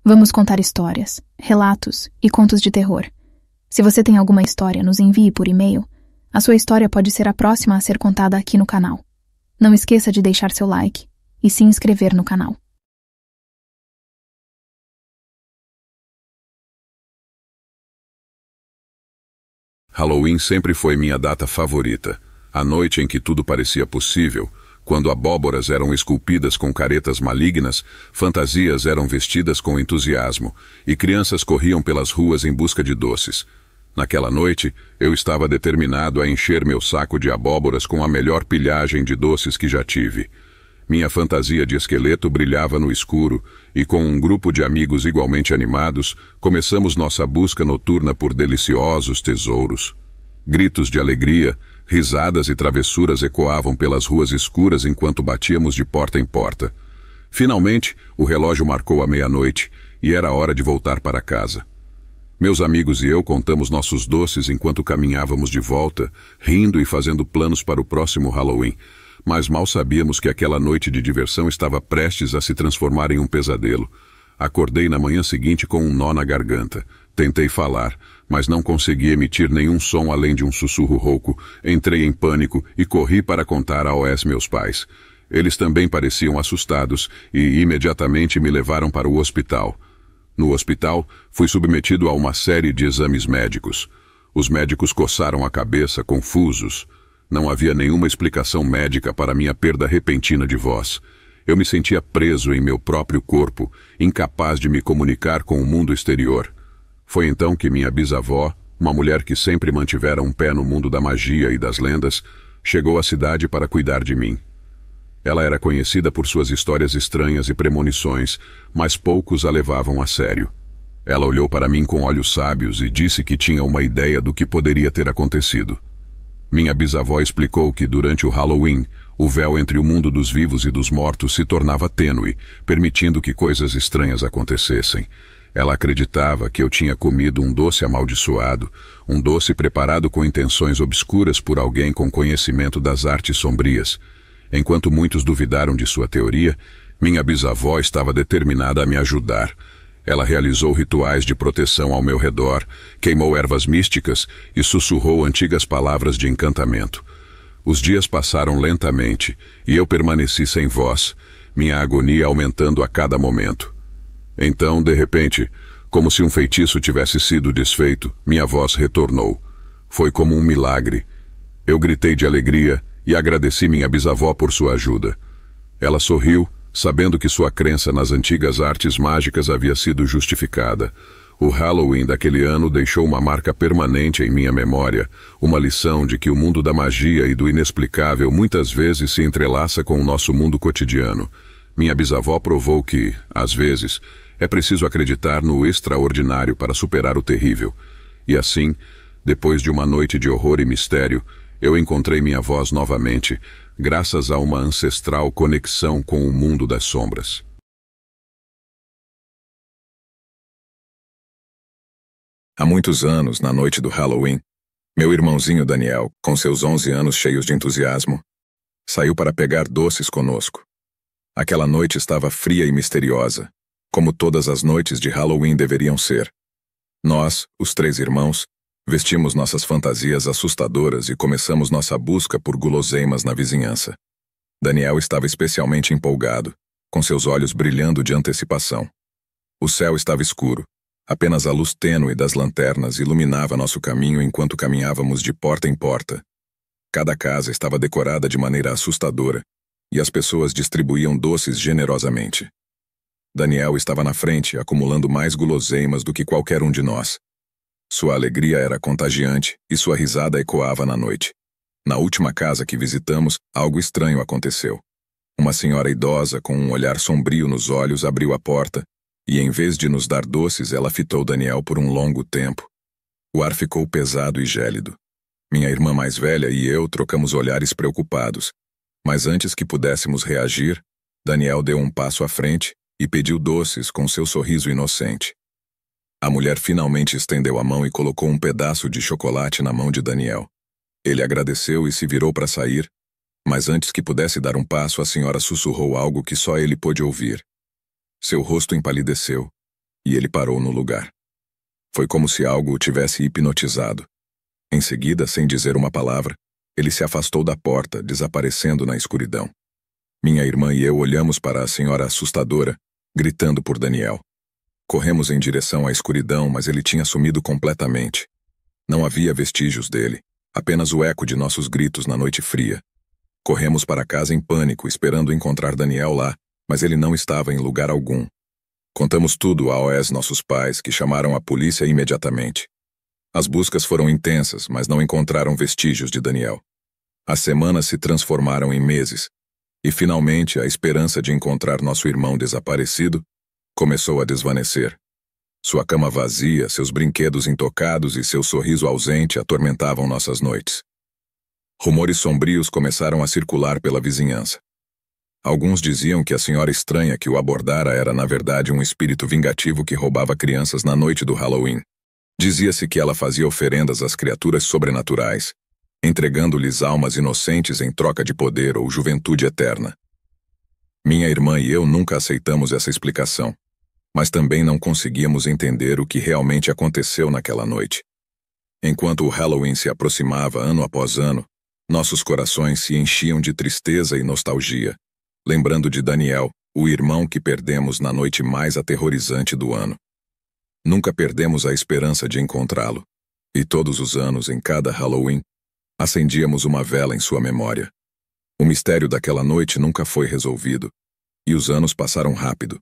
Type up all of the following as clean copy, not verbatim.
Vamos contar histórias, relatos e contos de terror. Se você tem alguma história, nos envie por e-mail. A sua história pode ser a próxima a ser contada aqui no canal. Não esqueça de deixar seu like e se inscrever no canal. Halloween sempre foi minha data favorita. A noite em que tudo parecia possível, quando abóboras eram esculpidas com caretas malignas, fantasias eram vestidas com entusiasmo e crianças corriam pelas ruas em busca de doces. Naquela noite, eu estava determinado a encher meu saco de abóboras com a melhor pilhagem de doces que já tive. Minha fantasia de esqueleto brilhava no escuro e, com um grupo de amigos igualmente animados, começamos nossa busca noturna por deliciosos tesouros. Gritos de alegria, risadas e travessuras ecoavam pelas ruas escuras enquanto batíamos de porta em porta. Finalmente, o relógio marcou a meia-noite e era hora de voltar para casa. Meus amigos e eu contamos nossos doces enquanto caminhávamos de volta, rindo e fazendo planos para o próximo Halloween. Mas mal sabíamos que aquela noite de diversão estava prestes a se transformar em um pesadelo. Acordei na manhã seguinte com um nó na garganta. Tentei falar, mas não consegui emitir nenhum som além de um sussurro rouco. Entrei em pânico e corri para contar a OS meus pais. Eles também pareciam assustados e imediatamente me levaram para o hospital. No hospital, fui submetido a uma série de exames médicos. Os médicos coçaram a cabeça, confusos. Não havia nenhuma explicação médica para minha perda repentina de voz. Eu me sentia preso em meu próprio corpo, incapaz de me comunicar com o mundo exterior. Foi então que minha bisavó, uma mulher que sempre mantivera um pé no mundo da magia e das lendas, chegou à cidade para cuidar de mim. Ela era conhecida por suas histórias estranhas e premonições, mas poucos a levavam a sério. Ela olhou para mim com olhos sábios e disse que tinha uma ideia do que poderia ter acontecido. Minha bisavó explicou que durante o Halloween, o véu entre o mundo dos vivos e dos mortos se tornava tênue, permitindo que coisas estranhas acontecessem. Ela acreditava que eu tinha comido um doce amaldiçoado, um doce preparado com intenções obscuras por alguém com conhecimento das artes sombrias. Enquanto muitos duvidaram de sua teoria, minha bisavó estava determinada a me ajudar. Ela realizou rituais de proteção ao meu redor, queimou ervas místicas e sussurrou antigas palavras de encantamento. Os dias passaram lentamente e eu permaneci sem voz, minha agonia aumentando a cada momento. Então, de repente, como se um feitiço tivesse sido desfeito, minha voz retornou. Foi como um milagre. Eu gritei de alegria e agradeci minha bisavó por sua ajuda. Ela sorriu, sabendo que sua crença nas antigas artes mágicas havia sido justificada. O Halloween daquele ano deixou uma marca permanente em minha memória, uma lição de que o mundo da magia e do inexplicável muitas vezes se entrelaça com o nosso mundo cotidiano. Minha bisavó provou que, às vezes, é preciso acreditar no extraordinário para superar o terrível. E assim, depois de uma noite de horror e mistério, eu encontrei minha voz novamente, graças a uma ancestral conexão com o mundo das sombras. Há muitos anos, na noite do Halloween, meu irmãozinho Daniel, com seus 11 anos cheios de entusiasmo, saiu para pegar doces conosco. Aquela noite estava fria e misteriosa, como todas as noites de Halloween deveriam ser. Nós, os 3 irmãos, vestimos nossas fantasias assustadoras e começamos nossa busca por guloseimas na vizinhança. Daniel estava especialmente empolgado, com seus olhos brilhando de antecipação. O céu estava escuro. Apenas a luz tênue das lanternas iluminava nosso caminho enquanto caminhávamos de porta em porta. Cada casa estava decorada de maneira assustadora, e as pessoas distribuíam doces generosamente. Daniel estava na frente, acumulando mais guloseimas do que qualquer um de nós. Sua alegria era contagiante e sua risada ecoava na noite. Na última casa que visitamos, algo estranho aconteceu. Uma senhora idosa, com um olhar sombrio nos olhos, abriu a porta e, em vez de nos dar doces, ela fitou Daniel por um longo tempo. O ar ficou pesado e gélido. Minha irmã mais velha e eu trocamos olhares preocupados, mas antes que pudéssemos reagir, Daniel deu um passo à frente e pediu doces com seu sorriso inocente. A mulher finalmente estendeu a mão e colocou um pedaço de chocolate na mão de Daniel. Ele agradeceu e se virou para sair, mas antes que pudesse dar um passo, a senhora sussurrou algo que só ele pôde ouvir. Seu rosto empalideceu. e ele parou no lugar. Foi como se algo o tivesse hipnotizado. Em seguida, sem dizer uma palavra, ele se afastou da porta, desaparecendo na escuridão. Minha irmã e eu olhamos para a senhora assustadora, gritando por Daniel. Corremos em direção à escuridão, mas ele tinha sumido completamente. Não havia vestígios dele, apenas o eco de nossos gritos na noite fria. Corremos para casa em pânico, esperando encontrar Daniel lá, mas ele não estava em lugar algum. Contamos tudo aos nossos pais, que chamaram a polícia imediatamente. As buscas foram intensas, mas não encontraram vestígios de Daniel. As semanas se transformaram em meses, e finalmente a esperança de encontrar nosso irmão desaparecido começou a desvanecer. Sua cama vazia, seus brinquedos intocados e seu sorriso ausente atormentavam nossas noites. Rumores sombrios começaram a circular pela vizinhança. Alguns diziam que a senhora estranha que o abordara era na verdade um espírito vingativo que roubava crianças na noite do Halloween. Dizia-se que ela fazia oferendas às criaturas sobrenaturais, entregando-lhes almas inocentes em troca de poder ou juventude eterna. Minha irmã e eu nunca aceitamos essa explicação, mas também não conseguíamos entender o que realmente aconteceu naquela noite. Enquanto o Halloween se aproximava ano após ano, nossos corações se enchiam de tristeza e nostalgia, lembrando de Daniel, o irmão que perdemos na noite mais aterrorizante do ano. Nunca perdemos a esperança de encontrá-lo, e todos os anos, em cada Halloween, acendíamos uma vela em sua memória. O mistério daquela noite nunca foi resolvido, e os anos passaram rápido.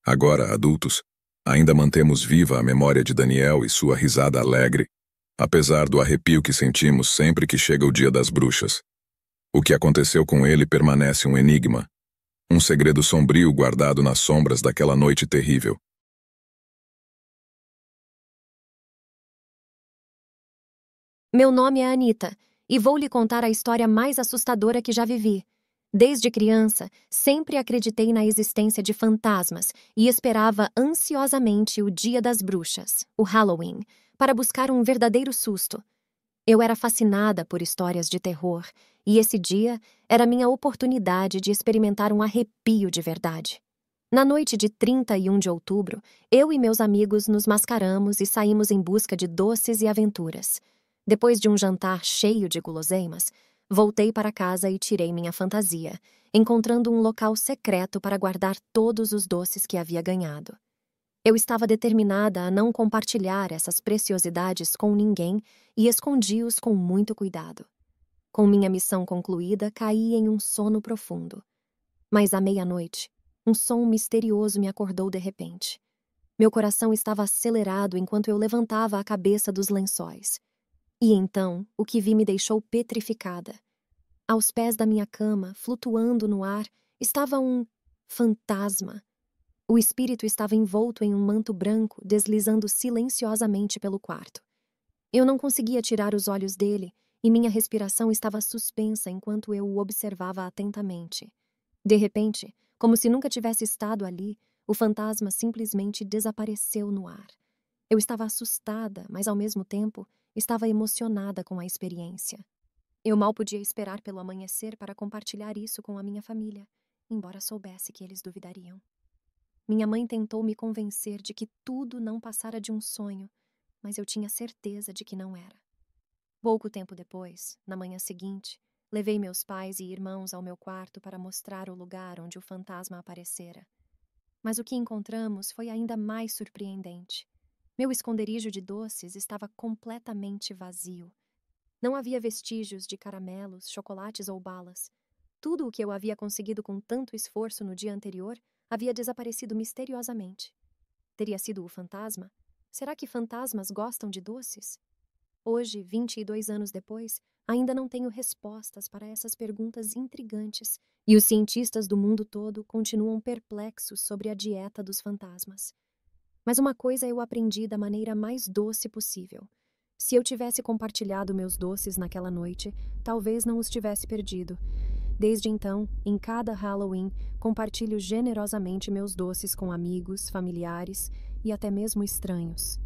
Agora, adultos, ainda mantemos viva a memória de Daniel e sua risada alegre, apesar do arrepio que sentimos sempre que chega o Dia das Bruxas. O que aconteceu com ele permanece um enigma, um segredo sombrio guardado nas sombras daquela noite terrível. Meu nome é Anita, e vou lhe contar a história mais assustadora que já vivi. Desde criança, sempre acreditei na existência de fantasmas e esperava ansiosamente o Dia das Bruxas, o Halloween, para buscar um verdadeiro susto. Eu era fascinada por histórias de terror, e esse dia era minha oportunidade de experimentar um arrepio de verdade. Na noite de 31 de outubro, eu e meus amigos nos mascaramos e saímos em busca de doces e aventuras. Depois de um jantar cheio de guloseimas, voltei para casa e tirei minha fantasia, encontrando um local secreto para guardar todos os doces que havia ganhado. Eu estava determinada a não compartilhar essas preciosidades com ninguém e escondi-os com muito cuidado. Com minha missão concluída, caí em um sono profundo. Mas à meia-noite, um som misterioso me acordou de repente. Meu coração estava acelerado enquanto eu levantava a cabeça dos lençóis. E então, o que vi me deixou petrificada. Aos pés da minha cama, flutuando no ar, estava um fantasma. O espírito estava envolto em um manto branco, deslizando silenciosamente pelo quarto. Eu não conseguia tirar os olhos dele, e minha respiração estava suspensa enquanto eu o observava atentamente. De repente, como se nunca tivesse estado ali, o fantasma simplesmente desapareceu no ar. Eu estava assustada, mas ao mesmo tempo, estava emocionada com a experiência. Eu mal podia esperar pelo amanhecer para compartilhar isso com a minha família, embora soubesse que eles duvidariam. Minha mãe tentou me convencer de que tudo não passara de um sonho, mas eu tinha certeza de que não era. Pouco tempo depois, na manhã seguinte, levei meus pais e irmãos ao meu quarto para mostrar o lugar onde o fantasma aparecera. Mas o que encontramos foi ainda mais surpreendente. Meu esconderijo de doces estava completamente vazio. Não havia vestígios de caramelos, chocolates ou balas. Tudo o que eu havia conseguido com tanto esforço no dia anterior havia desaparecido misteriosamente. Teria sido o fantasma? Será que fantasmas gostam de doces? Hoje, 22 anos depois, ainda não tenho respostas para essas perguntas intrigantes, e os cientistas do mundo todo continuam perplexos sobre a dieta dos fantasmas. Mas uma coisa eu aprendi da maneira mais doce possível. Se eu tivesse compartilhado meus doces naquela noite, talvez não os tivesse perdido. Desde então, em cada Halloween, compartilho generosamente meus doces com amigos, familiares e até mesmo estranhos.